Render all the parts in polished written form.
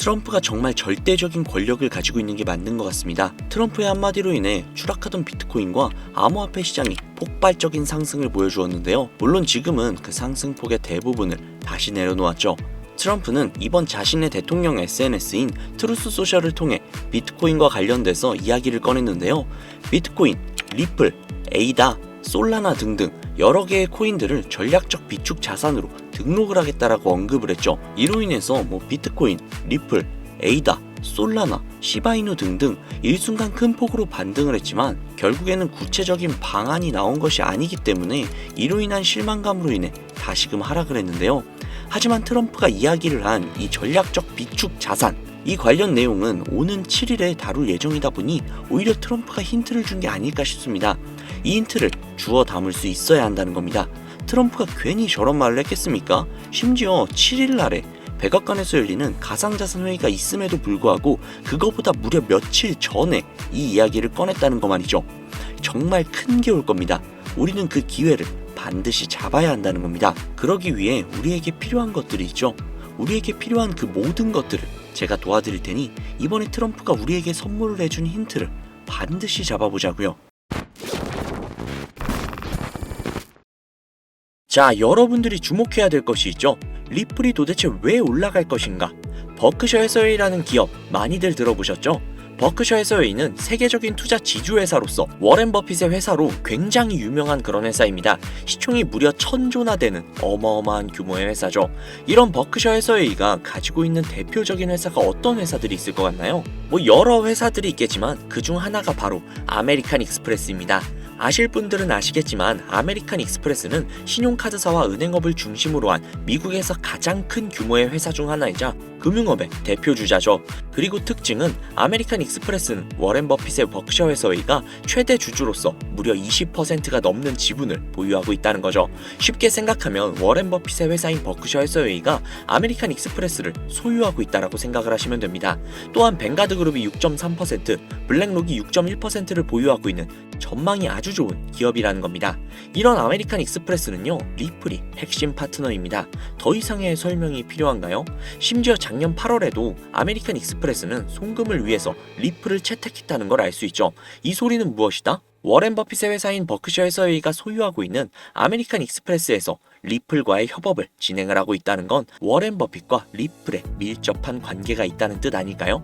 트럼프가 정말 절대적인 권력을 가지고 있는 게 맞는 것 같습니다. 트럼프의 한마디로 인해 추락하던 비트코인과 암호화폐 시장이 폭발적인 상승을 보여주었는데요. 물론 지금은 그 상승폭의 대부분을 다시 내려놓았죠. 트럼프는 이번 자신의 대통령 SNS인 트루스 소셜을 통해 비트코인과 관련돼서 이야기를 꺼냈는데요. 비트코인, 리플, 에이다, 솔라나 등등 여러 개의 코인들을 전략적 비축 자산으로 등록을 하겠다라고 언급을 했죠. 이로 인해서 비트코인, 리플, 에이다, 솔라나, 시바이누 등등 일순간 큰 폭으로 반등을 했지만 결국에는 구체적인 방안이 나온 것이 아니기 때문에 이로 인한 실망감으로 인해 다시금 하락을 했는데요. 하지만 트럼프가 이야기를 한 이 전략적 비축 자산, 이 관련 내용은 오는 7일에 다룰 예정이다 보니 오히려 트럼프가 힌트를 준 게 아닐까 싶습니다. 이 힌트를 주워 담을 수 있어야 한다는 겁니다. 트럼프가 괜히 저런 말을 했겠습니까? 심지어 7일 날에 백악관에서 열리는 가상자산 회의가 있음에도 불구하고 그거보다 무려 며칠 전에 이 이야기를 꺼냈다는 거 말이죠. 정말 큰 게 올 겁니다. 우리는 그 기회를 반드시 잡아야 한다는 겁니다. 그러기 위해 우리에게 필요한 것들이 있죠. 우리에게 필요한 그 모든 것들을 제가 도와드릴 테니 이번에 트럼프가 우리에게 선물을 해준 힌트를 반드시 잡아보자고요. 자, 여러분들이 주목해야 될 것이 있죠. 리플이 도대체 왜 올라갈 것인가? 버크셔 해서웨이라는 기업 많이들 들어보셨죠? 버크셔 해서웨이는 세계적인 투자 지주회사로서 워렌 버핏의 회사로 굉장히 유명한 그런 회사입니다. 시총이 무려 1000조나 되는 어마어마한 규모의 회사죠. 이런 버크셔 해서웨이가 가지고 있는 대표적인 회사가 어떤 회사들이 있을 것 같나요? 여러 회사들이 있겠지만 그중 하나가 바로 아메리칸 익스프레스입니다. 아실 분들은 아시겠지만 아메리칸 익스프레스는 신용카드사와 은행업을 중심으로 한 미국에서 가장 큰 규모의 회사 중 하나이자 금융업의 대표 주자죠. 그리고 특징은 아메리칸 익스프레스는 워렌 버핏의 버크셔 해서웨이가 최대 주주로서 무려 20%가 넘는 지분을 보유하고 있다는 거죠. 쉽게 생각하면 워렌 버핏의 회사인 버크셔 해서웨이가 아메리칸 익스프레스를 소유하고 있다라고 생각을 하시면 됩니다. 또한 벵가드 그룹이 6.3%, 블랙록이 6.1%를 보유하고 있는 전망이 아주 좋은 기업이라는 겁니다. 이런 아메리칸 익스프레스는요, 리플이 핵심 파트너입니다. 더 이상의 설명이 필요한가요? 심지어 작년 8월에도 아메리칸 익스프레스는 송금을 위해서 리플을 채택했다는 걸 알 수 있죠. 이 소리는 무엇이다? 워렌 버핏의 회사인 버크셔 해서웨이가 소유하고 있는 아메리칸 익스프레스에서 리플과의 협업을 진행을 하고 있다는 건 워렌 버핏과 리플에 밀접한 관계가 있다는 뜻 아닐까요?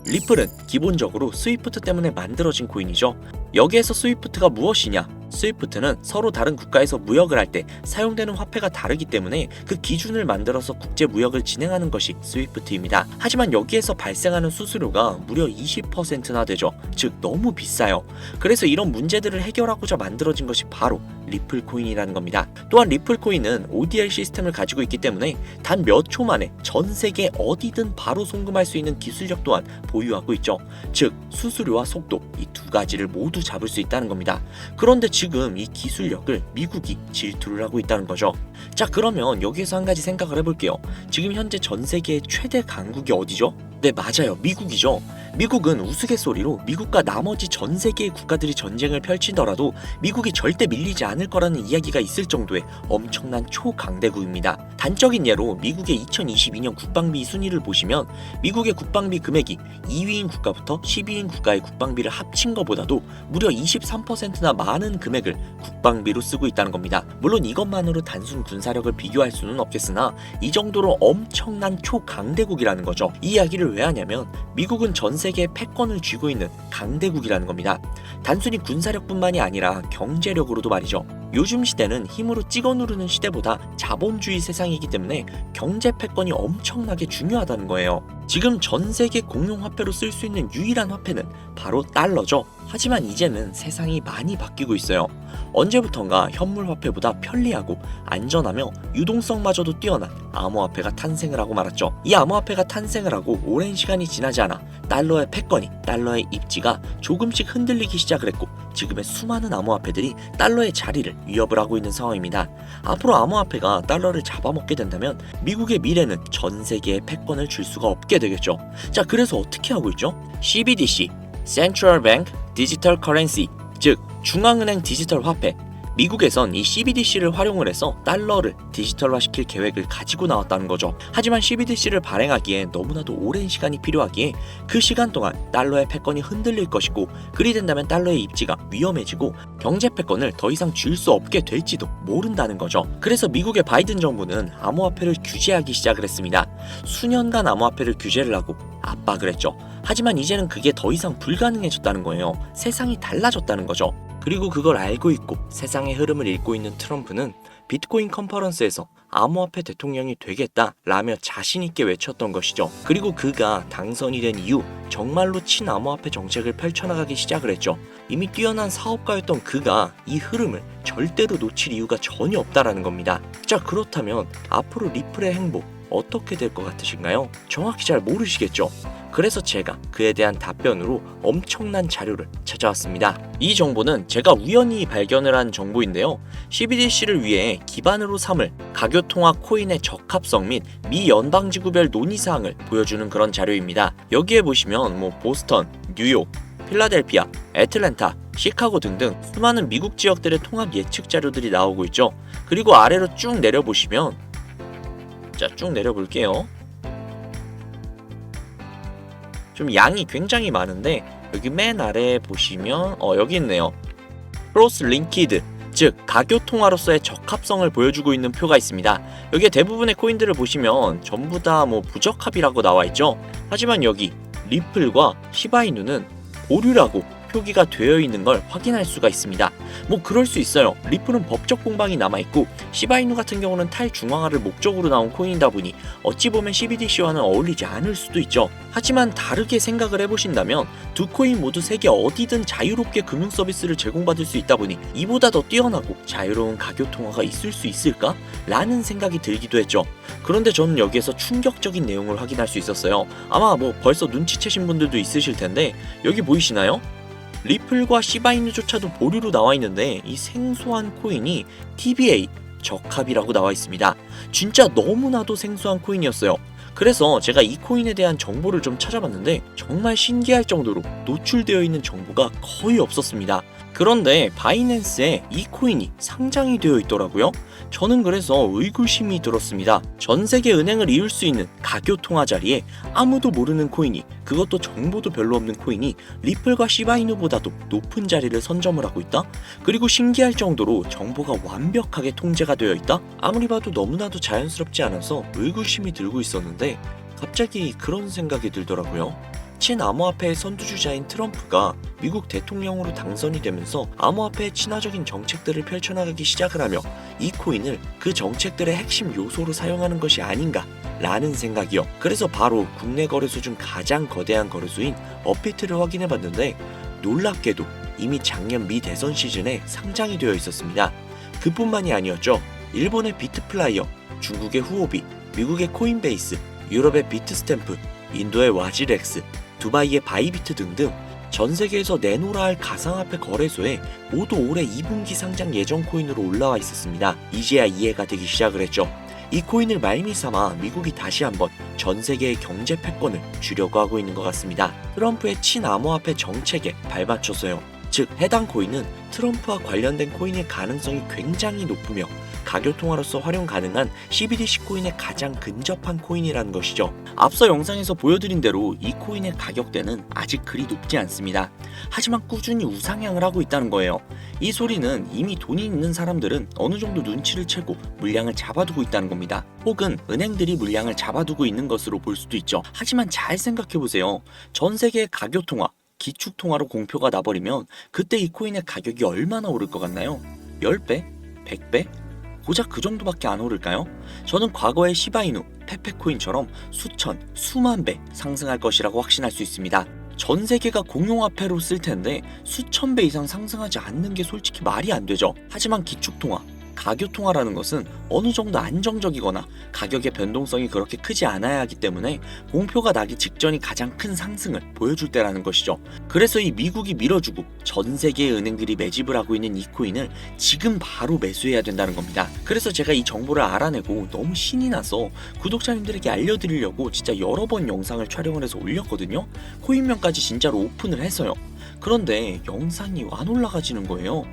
리플은 기본적으로 스위프트 때문에 만들어진 코인이죠. 여기에서 스위프트가 무엇이냐? 스위프트는 서로 다른 국가에서 무역을 할 때 사용되는 화폐가 다르기 때문에 그 기준을 만들어서 국제 무역을 진행하는 것이 스위프트입니다. 하지만 여기에서 발생하는 수수료가 무려 20%나 되죠. 즉 너무 비싸요. 그래서 이런 문제들을 해결하고자 만들어진 것이 바로 리플 코인이라는 겁니다. 또한 리플 코인은 ODR 시스템을 가지고 있기 때문에 단 몇 초 만에 전 세계 어디든 바로 송금할 수 있는 기술력 또한 보유하고 있죠. 즉 수수료와 속도, 이 두 가지를 모두 잡을 수 있다는 겁니다. 그런데 지금 이 기술력을 미국이 질투를 하고 있다는 거죠. 자, 그러면 여기에서 한 가지 생각을 해볼게요. 지금 현재 전 세계의 최대 강국이 어디죠? 네, 맞아요. 미국이죠. 미국은 우스갯소리로 미국과 나머지 전 세계의 국가들이 전쟁을 펼치더라도 미국이 절대 밀리지 않을 거라는 이야기가 있을 정도의 엄청난 초강대국입니다. 단적인 예로 미국의 2022년 국방비 순위를 보시면 미국의 국방비 금액이 2위인 국가부터 10위인 국가의 국방비를 합친 것보다도 무려 23%나 많은 금액을 국방비로 쓰고 있다는 겁니다. 물론 이것만으로 단순 군사력을 비교할 수는 없겠으나 이 정도로 엄청난 초강대국이라는 거죠. 이 이야기를 왜 하냐면 미국은 전 세계의 패권을 쥐고 있는 강대국이라는 겁니다. 단순히 군사력뿐만이 아니라 경제력으로도 말이죠. 요즘 시대는 힘으로 찍어 누르는 시대보다 자본주의 세상이기 때문에 경제 패권이 엄청나게 중요하다는 거예요. 지금 전 세계 공용화폐로 쓸 수 있는 유일한 화폐는 바로 달러죠. 하지만 이제는 세상이 많이 바뀌고 있어요. 언제부턴가 현물화폐보다 편리하고 안전하며 유동성마저도 뛰어난 암호화폐가 탄생을 하고 말았죠. 이 암호화폐가 탄생을 하고 오랜 시간이 지나지 않아 달러의 패권이, 달러의 입지가 조금씩 흔들리기 시작을 했고 지금의 수많은 암호화폐들이 달러의 자리를 위협을 하고 있는 상황입니다. 앞으로 암호화폐가 달러를 잡아먹게 된다면 미국의 미래는 전 세계에 패권을 줄 수가 없게 되겠죠. 자, 그래서 어떻게 하고 있죠? CBDC, Central Bank Digital Currency, 즉 중앙은행 디지털 화폐, 미국에선 이 CBDC를 활용을 해서 달러를 디지털화시킬 계획을 가지고 나왔다는 거죠. 하지만 CBDC를 발행하기에 너무나도 오랜 시간이 필요하기에 그 시간 동안 달러의 패권이 흔들릴 것이고, 그리 된다면 달러의 입지가 위험해지고 경제 패권을 더 이상 줄 수 없게 될지도 모른다는 거죠. 그래서 미국의 바이든 정부는 암호화폐를 규제하기 시작을 했습니다. 수년간 암호화폐를 규제를 하고 압박을 했죠. 하지만 이제는 그게 더 이상 불가능해졌다는 거예요. 세상이 달라졌다는 거죠. 그리고 그걸 알고 있고 세상의 흐름을 읽고 있는 트럼프는 비트코인 컨퍼런스에서 암호화폐 대통령이 되겠다라며 자신있게 외쳤던 것이죠. 그리고 그가 당선이 된 이후 정말로 친암호화폐 정책을 펼쳐나가기 시작을 했죠. 이미 뛰어난 사업가였던 그가 이 흐름을 절대로 놓칠 이유가 전혀 없다라는 겁니다. 자, 그렇다면 앞으로 리플의 행보 어떻게 될 것 같으신가요? 정확히 잘 모르시겠죠? 그래서 제가 그에 대한 답변으로 엄청난 자료를 찾아왔습니다. 이 정보는 제가 우연히 발견을 한 정보인데요. CBDC를 위해 기반으로 삼을 가교통화 코인의 적합성 및 미 연방지구별 논의사항을 보여주는 그런 자료입니다. 여기에 보시면 보스턴, 뉴욕, 필라델피아, 애틀랜타, 시카고 등등 수많은 미국 지역들의 통합 예측 자료들이 나오고 있죠. 그리고 아래로 쭉 내려보시면, 자, 쭉 내려볼게요. 좀 양이 굉장히 많은데 여기 맨 아래에 보시면 여기 있네요. 크로스 링키드, 즉 가교통화로서의 적합성을 보여주고 있는 표가 있습니다. 여기에 대부분의 코인들을 보시면 전부 다 부적합이라고 나와 있죠. 하지만 여기 리플과 시바이누는 보류라고 표기가 되어 있는 걸 확인할 수가 있습니다. 그럴 수 있어요. 리플은 법적 공방이 남아있고 시바이누 같은 경우는 탈중앙화를 목적으로 나온 코인이다 보니 어찌 보면 CBDC와는 어울리지 않을 수도 있죠. 하지만 다르게 생각을 해보신다면 두 코인 모두 세계 어디든 자유롭게 금융 서비스를 제공받을 수 있다 보니 이보다 더 뛰어나고 자유로운 가교통화가 있을 수 있을까? 라는 생각이 들기도 했죠. 그런데 저는 여기에서 충격적인 내용을 확인할 수 있었어요. 아마 벌써 눈치채신 분들도 있으실 텐데 여기 보이시나요? 리플과 시바이누조차도 보류로 나와 있는데 이 생소한 코인이 TBA 적합이라고 나와 있습니다. 진짜 너무나도 생소한 코인이었어요. 그래서 제가 이 코인에 대한 정보를 좀 찾아봤는데 정말 신기할 정도로 노출되어 있는 정보가 거의 없었습니다. 그런데 바이낸스에 이 코인이 상장이 되어 있더라고요. 저는 그래서 의구심이 들었습니다. 전 세계 은행을 이을 수 있는 가교통화 자리에 아무도 모르는 코인이, 그것도 정보도 별로 없는 코인이 리플과 시바이누보다도 높은 자리를 선점을 하고 있다? 그리고 신기할 정도로 정보가 완벽하게 통제가 되어 있다? 아무리 봐도 너무나도 자연스럽지 않아서 의구심이 들고 있었는데 갑자기 그런 생각이 들더라고요. 친암호화폐의 선두주자인 트럼프가 미국 대통령으로 당선이 되면서 암호화폐의 친화적인 정책들을 펼쳐나가기 시작을 하며 이 코인을 그 정책들의 핵심 요소로 사용하는 것이 아닌가 라는 생각이요. 그래서 바로 국내 거래소 중 가장 거대한 거래소인 업비트를 확인해봤는데 놀랍게도 이미 작년 미 대선 시즌에 상장이 되어 있었습니다. 그뿐만이 아니었죠. 일본의 비트플라이어, 중국의 후오비, 미국의 코인베이스, 유럽의 비트스탬프, 인도의 와지렉스, 두바이의 바이비트 등등 전 세계에서 내놓으라 할 가상화폐 거래소에 모두 올해 2분기 상장 예정 코인으로 올라와 있었습니다. 이제야 이해가 되기 시작을 했죠. 이 코인을 말미삼아 미국이 다시 한번 전 세계의 경제 패권을 주려고 하고 있는 것 같습니다. 트럼프의 친암호화폐 정책에 발맞춰서요. 즉 해당 코인은 트럼프와 관련된 코인일 가능성이 굉장히 높으며 가교통화로서 활용 가능한 CBDC 코인에 가장 근접한 코인이라는 것이죠. 앞서 영상에서 보여드린 대로 이 코인의 가격대는 아직 그리 높지 않습니다. 하지만 꾸준히 우상향을 하고 있다는 거예요. 이 소리는 이미 돈이 있는 사람들은 어느 정도 눈치를 채고 물량을 잡아두고 있다는 겁니다. 혹은 은행들이 물량을 잡아두고 있는 것으로 볼 수도 있죠. 하지만 잘 생각해보세요. 전 세계의 가교통화, 기축통화로 공표가 나버리면 그때 이 코인의 가격이 얼마나 오를 것 같나요? 10배? 100배? 고작 그 정도밖에 안 오를까요? 저는 과거의 시바이누, 페페코인처럼 수천, 수만 배 상승할 것이라고 확신할 수 있습니다. 전 세계가 공용화폐로 쓸 텐데 수천 배 이상 상승하지 않는 게 솔직히 말이 안 되죠. 하지만 기축통화, 가교통화라는 것은 어느 정도 안정적이거나 가격의 변동성이 그렇게 크지 않아야 하기 때문에 공표가 나기 직전이 가장 큰 상승을 보여줄 때라는 것이죠. 그래서 이 미국이 밀어주고 전 세계의 은행들이 매집을 하고 있는 이 코인을 지금 바로 매수해야 된다는 겁니다. 그래서 제가 이 정보를 알아내고 너무 신이 나서 구독자님들에게 알려드리려고 진짜 여러 번 영상을 촬영을 해서 올렸거든요. 코인명까지 진짜로 오픈을 해서요. 그런데 영상이 안 올라가지는 거예요.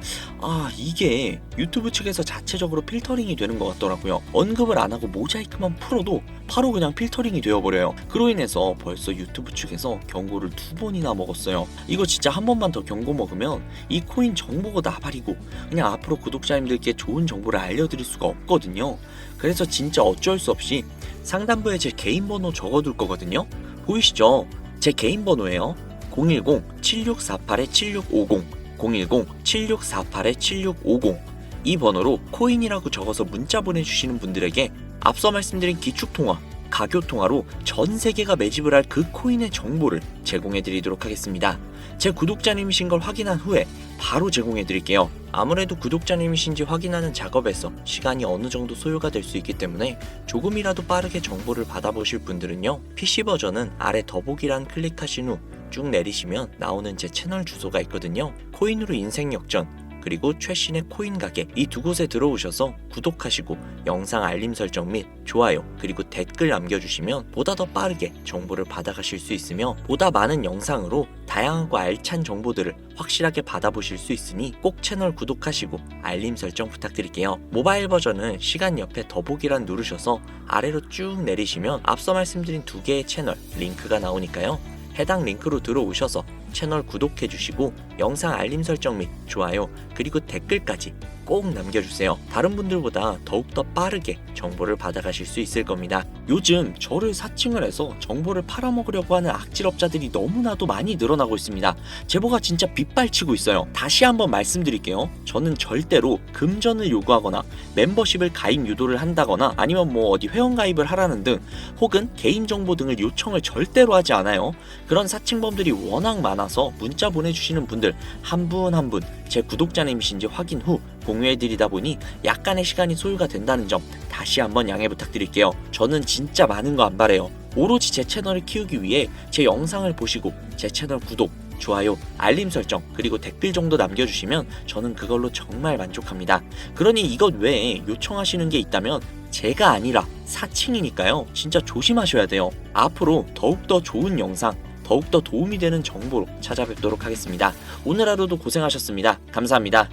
이게 유튜브 측에서 자체적으로 필터링이 되는 것 같더라고요. 언급을 안 하고 모자이크만 풀어도 바로 그냥 필터링이 되어버려요. 그로 인해서 벌써 유튜브 측에서 경고를 2번이나 먹었어요. 이거 진짜 한 번만 더 경고 먹으면 이 코인 정보가 나발이고 그냥 앞으로 구독자님들께 좋은 정보를 알려드릴 수가 없거든요. 그래서 진짜 어쩔 수 없이 상단부에 제 개인 번호 적어둘 거거든요. 보이시죠? 제 개인 번호예요. 010-7648-7650 010-7648-7650 이 번호로 코인이라고 적어서 문자 보내주시는 분들에게 앞서 말씀드린 기축통화, 가교통화로 전 세계가 매집을 할 그 코인의 정보를 제공해드리도록 하겠습니다. 제 구독자님이신 걸 확인한 후에 바로 제공해드릴게요. 아무래도 구독자님이신지 확인하는 작업에서 시간이 어느 정도 소요가 될 수 있기 때문에 조금이라도 빠르게 정보를 받아보실 분들은요, PC 버전은 아래 더보기란 클릭하신 후 쭉 내리시면 나오는 제 채널 주소가 있거든요. 코인으로 인생 역전, 그리고 최신의 코인 가게 이 두 곳에 들어오셔서 구독하시고 영상 알림 설정 및 좋아요 그리고 댓글 남겨주시면 보다 더 빠르게 정보를 받아가실 수 있으며 보다 많은 영상으로 다양하고 알찬 정보들을 확실하게 받아보실 수 있으니 꼭 채널 구독하시고 알림 설정 부탁드릴게요. 모바일 버전은 시간 옆에 더보기란 누르셔서 아래로 쭉 내리시면 앞서 말씀드린 두 개의 채널 링크가 나오니까요. 해당 링크로 들어오셔서 채널 구독해주시고 영상 알림 설정 및 좋아요 그리고 댓글까지 꼭 남겨주세요. 다른 분들보다 더욱더 빠르게 정보를 받아가실 수 있을 겁니다. 요즘 저를 사칭을 해서 정보를 팔아먹으려고 하는 악질업자들이 너무나도 많이 늘어나고 있습니다. 제보가 진짜 빗발치고 있어요. 다시 한번 말씀드릴게요. 저는 절대로 금전을 요구하거나 멤버십을 가입 유도를 한다거나 아니면 어디 회원가입을 하라는 등 혹은 개인정보 등을 요청을 절대로 하지 않아요. 그런 사칭범들이 워낙 많아서 문자 보내주시는 분들 한 분 한 분 제 구독자님이신지 확인 후 공유해드리다 보니 약간의 시간이 소요가 된다는 점 다시 한번 양해 부탁드릴게요. 저는 진짜 많은 거 안 바래요. 오로지 제 채널을 키우기 위해 제 영상을 보시고 제 채널 구독, 좋아요, 알림 설정 그리고 댓글 정도 남겨주시면 저는 그걸로 정말 만족합니다. 그러니 이것 외에 요청하시는 게 있다면 제가 아니라 사칭이니까요. 진짜 조심하셔야 돼요. 앞으로 더욱더 좋은 영상, 더욱더 도움이 되는 정보로 찾아뵙도록 하겠습니다. 오늘 하루도 고생하셨습니다. 감사합니다.